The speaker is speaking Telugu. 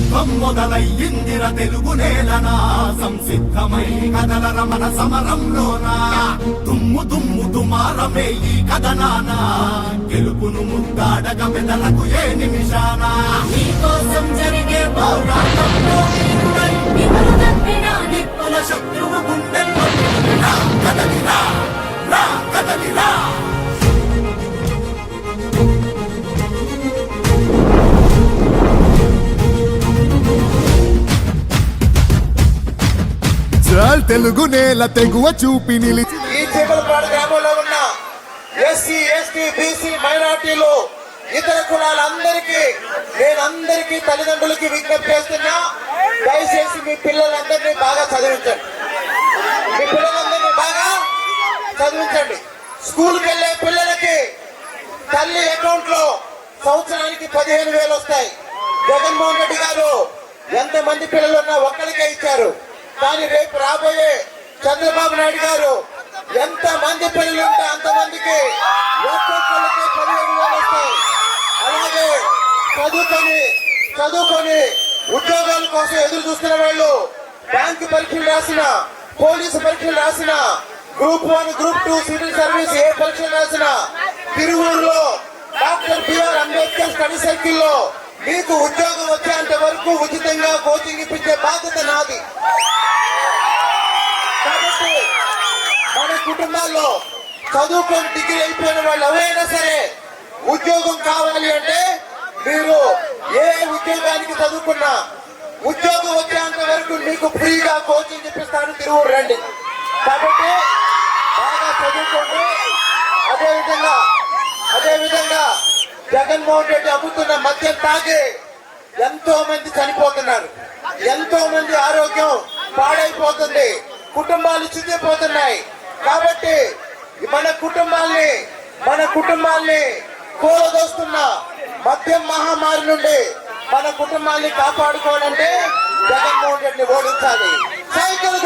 యుద్ధం మొదలయ్యిందిర తెలుగు నేలనా సంసిద్ధమై కదలర మన సమరంలోనా దుమ్ము దుమ్ము దుమారమే ఈ కథనానా గెలుపును ముద్దాడగ మెదలకు ఏ నిమిషాన నీకోసం జరిగే పోరాటంలో నిప్పుల శత్రువు గుండెల్లో కదలిరా రా కదలిరా తెలుగు నేల తెగువ చూపి నిలిచి ఈ చీమలపాడు గ్రామంలో ఉన్న ఎస్సీ ఎస్టీ బీసీ మైనార్టీలు ఇతర కులాలందరికీ నేనందరికీ తల్లిదండ్రులకి విజ్ఞప్తి చేస్తున్నా, దయచేసి మీ పిల్లలందరినీ బాగా చదివించండి. మీ పిల్లలందరినీ బాగా చదివించండి. స్కూల్కి వెళ్ళే పిల్లలకి తల్లి అకౌంట్ లో సంవత్సరానికి 15,000 వస్తాయి. జగన్మోహన్ రెడ్డి గారు ఎంతమంది పిల్లలు ఉన్నా ఒక్కరికే ఇచ్చారు. కానీ రేపు రాబోయే చంద్రబాబు నాయుడు గారు ఎంత మంది పిల్లలు ఉంటే అంతమందికి ఒక్కొక్కరికి 15,000 వస్తాయి. అలాగే చదువుకొని ఉద్యోగాల కోసం ఎదురు చూస్తున్న వాళ్ళు బ్యాంకు పరీక్షలు రాసిన, పోలీసు పరీక్షలు రాసిన, గ్రూప్ 1 గ్రూప్ 2 సివిల్ సర్వీస్ ఏ పరీక్షలు రాసిన తిరువూరులో doctor B R Ambedkar study circle లో మీకు ఉద్యోగం వచ్చేంత వరకు ఉచితంగా కోచింగ్ ఇప్పించే బాధ్యత నాది. కాబట్టి మన కుటుంబాల్లో చదువుకొని డిగ్రీ అయిపోయిన వాళ్ళు ఎవరైనా సరే ఉద్యోగం కావాలి అంటే మీరు ఏ ఉద్యోగానికి చదువుకున్నా ఉద్యోగం వచ్చేంత వరకు మీకు ఫ్రీగా కోచింగ్ ఇప్పిస్తాను. తిరువూరు రండి. కాబట్టి బాగా చదువుకోండి. అదేవిధంగా జగన్మోహన్ రెడ్డి అమ్ముతున్న మద్యం తాగి ఎంతో మంది చనిపోతున్నారు, ఎంతో మంది ఆరోగ్యం పాడైపోతుంది, కుటుంబాలు చితిపోతున్నాయి. కాబట్టి మన కుటుంబాల్ని కూలదోస్తున్న మద్యం మహమ్మారి నుండి మన కుటుంబాన్ని కాపాడుకోవాలంటే జగన్మోహన్ రెడ్డిని ఓడించాలి. సైకిల్